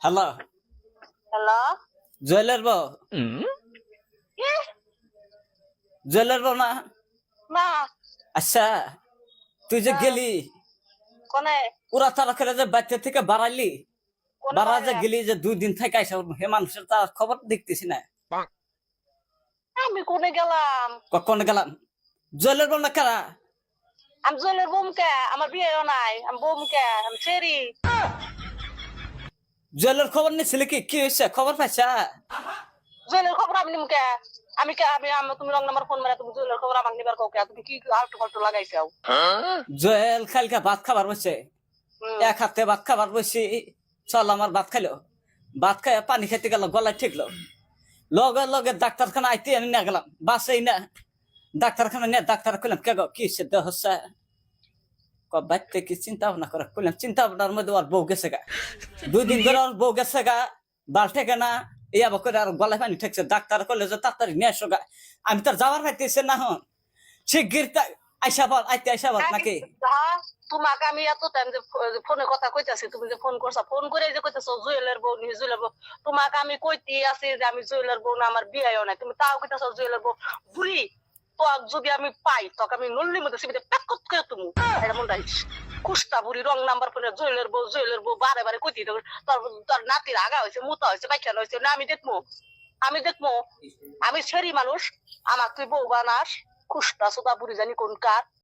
Hello hello jeweller বউ jeweller বউ না না আচ্ছা তুই যে গেলি কোনে ওরা তারা করে যে বাচ্চা থেকে বাড়াইলি কোনে বাড়া যে বাড়াইলাম? গেলি যে 2 দিন থেকে আইসা হে মানুষের তার খবর দেখতেছি না আমি কোনে গেলাম? কখন গেলাম জুয়েলার বউ না কারা আমি জুয়েলের বোমকে, আমার বিয়েও নাই, আমি বোমকে, আমি সেরি। জুয়েলার খবর নিছিলে কি কি হয়েছে খবর পাইছা জুয়েলের খবর আমি নিমকে, আমি কে আমি তুমি রং নাম্বার ফোন মারা তুমি জুয়েলের খবর আমাকে নিবার কাউকে তুমি কি আলটু ফালটু লাগাইছাও? জুয়েল কালকে ভাত খাবার বসে এক হাতে ভাত খাবার বসি চল আমার ভাত খাইলো ভাত খাই পানি খেতে গেল গলায় ঠিকলো লগে লগে ডাক্তারখানা আইতে আমি না গেলাম বাসেই না ডাক্তারখানা নিয়ে ডাক্তার কইলাম কে গো কি সিদ্ধ হচ্ছে বাচ্চা কি চিন্তা ভাবনা করে কইলাম চিন্তা ভাবনার মধ্যে ওর বউ গেছে গা 2 দিন ধরে ওর বউ গেছে গা বাল ঠেকে না ইয়াবা করে আর গলায় পানি ঠেকছে ডাক্তার করলে যে তাড়াতাড়ি নিয়ে আসো গা আমি তার যাওয়ার পাইতেছে না হন শিগগির আইসা বল আইতে আইসা বল নাকি তোমাকে আমি এত টাইম যে ফোনে কথা কইতাছি তুমি যে ফোন করছো ফোন করে যে কইতাছো জুয়েলের বউ নি জুয়েলের বউ তোমাকে আমি কইতে আছি যে আমি জুয়েলের বউ না আমার বিয়েও নাই তুমি তাও কইতাছো জুয়েলের বউ বুড়ি তো যদি আমি পাই তোকে আমি নল্লির মধ্যে সিবিতে প্যাকত করে তুমি এটা মন রাখিস কুস্তা বুড়ি রং নাম্বার ফোনে জুয়েলের বউ বারে বারে কইতে তোর তোর নাতির আগা হয়েছে মুতা হয়েছে বাইখান হয়েছে না আমি দেখবো আমি সেরি মানুষ আমার তুই বউ বানাস কুস্তা সুতা বুড়ি জানি কোন কার